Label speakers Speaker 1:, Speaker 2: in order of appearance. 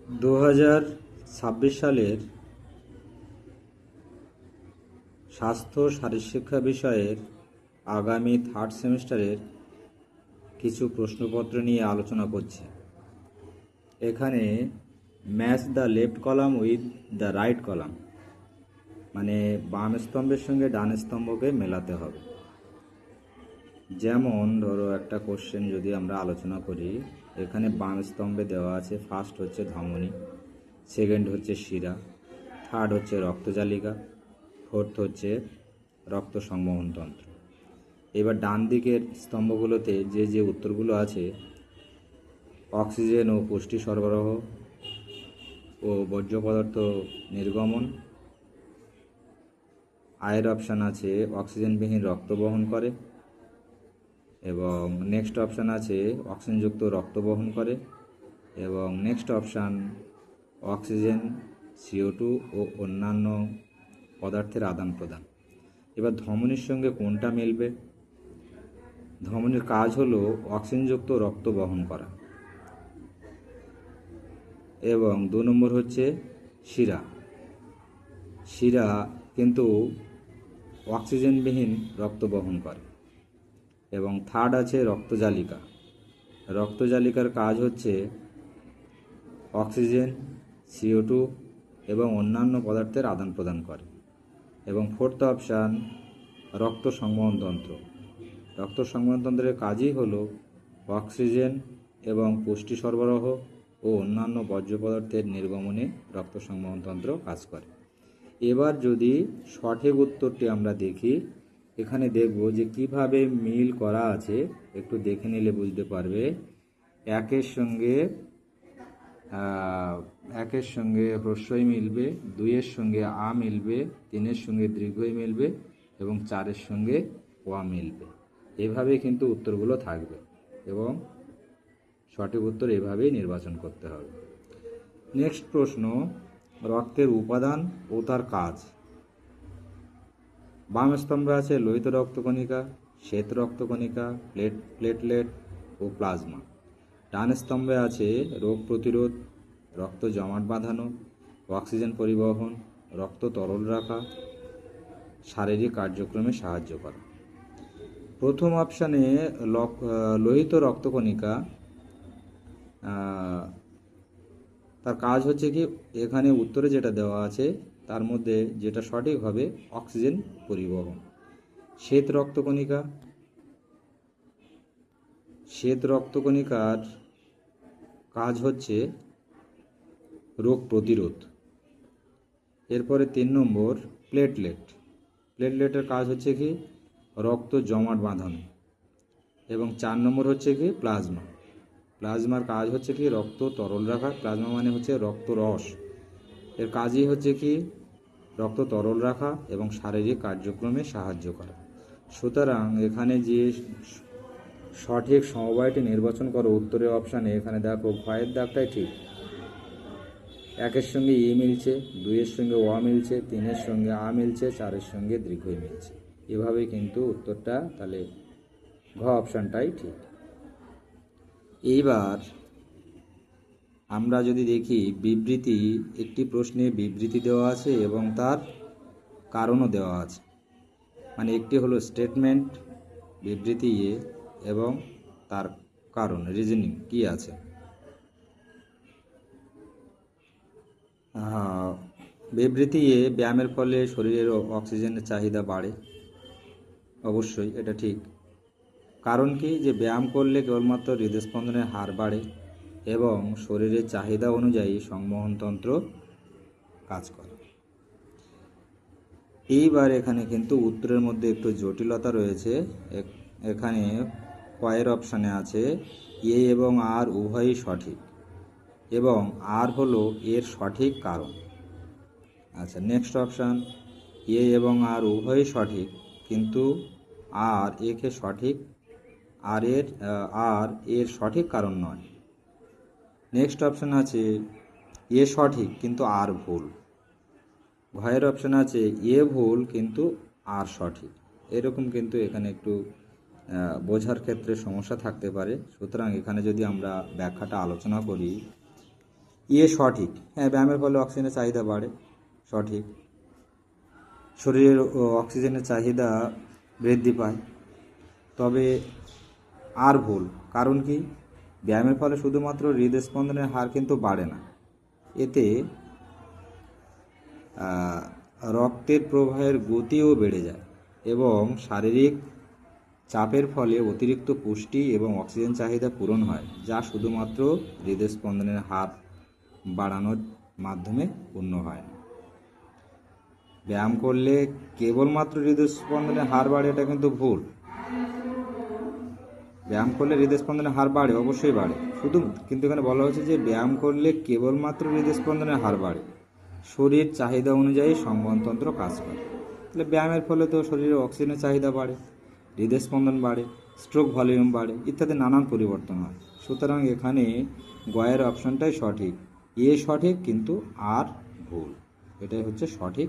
Speaker 1: 2026 সালের স্বাস্থ্য শারীরশিক্ষা বিষয়ের আগামী থার্ড সেমিস্টারের কিছু প্রশ্নপত্র নিয়ে আলোচনা করছি। এখানে match the left column with the right column, মানে বাম স্তম্ভের সঙ্গে ডান স্তম্ভকে মেলাতে হবে। যেমন ধরো একটা কোশ্চেন যদি আমরা আলোচনা করি, এখানে বাম স্তম্ভে দেওয়া আছে ফার্স্ট হচ্ছে ধমনী, সেকেন্ড হচ্ছে শিরা, থার্ড হচ্ছে রক্তজালিকা, ফোর্থ হচ্ছে রক্ত সংবহনতন্ত্র। এবার ডান দিকের স্তম্ভগুলোতে যে উত্তরগুলো আছে, অক্সিজেন ও পুষ্টি সরবরাহ ও বর্জ্য পদার্থ নির্গমন। আয়ের অপশান আছে অক্সিজেনবিহীন রক্ত বহন করে, এবং নেক্সট অপশান আছে অক্সিজেনযুক্ত রক্ত বহন করে, এবং নেক্সট অপশান অক্সিজেন, CO2 ও অন্যান্য পদার্থের আদান প্রদান। এবার ধমনীর সঙ্গে কোনটা মিলবে? ধমনীর কাজ হলো অক্সিজেনযুক্ত রক্ত বহন করা। এবং 2 নম্বর হচ্ছে শিরা। শিরা কিন্তু অক্সিজেনবিহীন রক্ত বহন করে। এবং থার্ড আছে রক্তজালিকা। রক্তজালিকার কাজ হচ্ছে অক্সিজেন, CO2 এবং অন্যান্য পদার্থের আদান প্রদান করে। এবং ফোর্থ অপশান রক্ত সংবহনতন্ত্র। রক্ত সংবহনতন্ত্রের কাজই হলো অক্সিজেন এবং পুষ্টি সরবরাহ ও অন্যান্য বর্জ্য পদার্থের নির্গমনে রক্ত সংবহনতন্ত্র কাজ করে। এবার যদি সঠিক উত্তরটি আমরা দেখি, এখানে দেখব যে কিভাবে মিল করা আছে, একটু দেখে নিলে বুঝতে পারবে। একের সঙ্গে হ্রস্বই মিলবে, 2-এর সঙ্গে আ মিলবে, 3-এর সঙ্গে দীর্ঘই মিলবে এবং 4-এর সঙ্গে ওয়া মিলবে। এভাবে কিন্তু উত্তরগুলো থাকবে এবং সঠিক উত্তর এভাবেই নির্বাচন করতে হবে। নেক্সট প্রশ্ন, রক্তের উপাদান ও তার কাজ। বাম স্তম্ভে আছে লোহিত রক্তকণিকা, শ্বেত রক্তকণিকা, প্লেটলেট ও প্লাজমা। ডান স্তম্ভে আছে রোগ প্রতিরোধ, রক্ত জমাট বাঁধানো, অক্সিজেন পরিবহন, রক্ত তরল রাখা, শারীরিক কার্যক্রমে সাহায্য করা। প্রথম অপশানে লোহিত রক্তকণিকা, তার কাজ হচ্ছে কি, এখানে উত্তরে যেটা দেওয়া আছে তার মধ্যে যেটা সঠিক হবে অক্সিজেন পরিবহন। শ্বেত রক্তকণিকার কাজ হচ্ছে রোগ প্রতিরোধ। এরপরে 3 নম্বর প্লেটলেটের কাজ হচ্ছে কি রক্ত জমাট বাঁধানো। এবং 4 নম্বর হচ্ছে কি প্লাজমার কাজ হচ্ছে কি রক্ত তরল রাখা। প্লাজমা মানে হচ্ছে রক্ত রস, এর কাজই হচ্ছে কি রক্ত তরল রাখা এবং শারীরিক কার্যক্রমে সাহায্য করা। সুতরাং এখানে যে সঠিক সমবায়টি নির্বাচন করো উত্তরের অপশানে, এখানে দেখো ভয়ের দাগটাই ঠিক। 1-এর সঙ্গে ই মিলছে, 2-এর সঙ্গে ওয়া মিলছে, 3-এর সঙ্গে আ মিলছে, 4-এর সঙ্গে দীর্ঘই মিলছে। এভাবে কিন্তু উত্তরটা তাহলে ঘ অপশানটাই ঠিক। এইবার আমরা যদি দেখি বিবৃতি, একটি প্রশ্নে বিবৃতি দেওয়া আছে এবং তার কারণও দেওয়া আছে। মানে একটি হলো স্টেটমেন্ট বিবৃতি এবং তার কারণ রিজনিং কি আছে। বিবৃতি ব্যায়ামের ফলে শরীরের অক্সিজেনের চাহিদা বাড়ে, অবশ্যই এটা ঠিক। কারণ কি, যে ব্যায়াম করলে কেবলমাত্র হৃদস্পন্দনের হার বাড়ে এবং শরীরের চাহিদা অনুযায়ী সংবহনতন্ত্র কাজ করে। এইবার এখানে কিন্তু উত্তরের মধ্যে একটু জটিলতা রয়েছে। এখানে কয়ের অপশানে আছে এ এবং আর উভয়ই সঠিক, এবং আর হলো এর সঠিক কারণ। আচ্ছা, নেক্সট অপশান এ এবং আর উভয়ই সঠিক, কিন্তু আর একে সঠিক, আর এর সঠিক কারণ নয়। নেক্সট অপশান আছে এ সঠিক কিন্তু আর ভুল। ঘয়ের অপশান আছে এ ভুল কিন্তু আর সঠিক। এরকম কিন্তু এখানে একটু বোঝার ক্ষেত্রে সমস্যা থাকতে পারে। সুতরাং এখানে যদি আমরা ব্যাখ্যাটা আলোচনা করি, সঠিক, হ্যাঁ ব্যায়ামের ফলে অক্সিজেনের চাহিদা বাড়ে, সঠিক। শরীরের অক্সিজেনের চাহিদা বৃদ্ধি পায়, তবে আর ভুল। কারণ কি, ব্যায়ামের ফলে শুধুমাত্র হৃদস্পন্দনের হার কিন্তু বাড়ে না, এতে রক্তের প্রবাহের গতিও বেড়ে যায় এবং শারীরিক চাপের ফলে অতিরিক্ত পুষ্টি এবং অক্সিজেন চাহিদা পূরণ হয়, যা শুধুমাত্র হৃদস্পন্দনের হার বাড়ানোর মাধ্যমে পূর্ণ হয় না। ব্যায়াম করলে কেবলমাত্র হৃদস্পন্দনের হার বাড়ে, এটা কিন্তু ভুল। ব্যায়াম করলে হৃদস্পন্দনের হার বাড়ে, অবশ্যই বাড়ে, কিন্তু এখানে বলা হচ্ছে যে ব্যায়াম করলে কেবলমাত্র হৃদস্পন্দনের হার বাড়ে, শরীর চাহিদা অনুযায়ী সংবহনতন্ত্র কাজ করে। তাহলে ব্যায়ামের ফলে তো শরীরে অক্সিজেনের চাহিদা বাড়ে, হৃদস্পন্দন বাড়ে, স্ট্রোক ভলিউম বাড়ে, ইত্যাদি নানান পরিবর্তন হয়। সুতরাং এখানে গয়ের অপশনটাই সঠিক, সঠিক কিন্তু আর ভুল, এটাই হচ্ছে সঠিক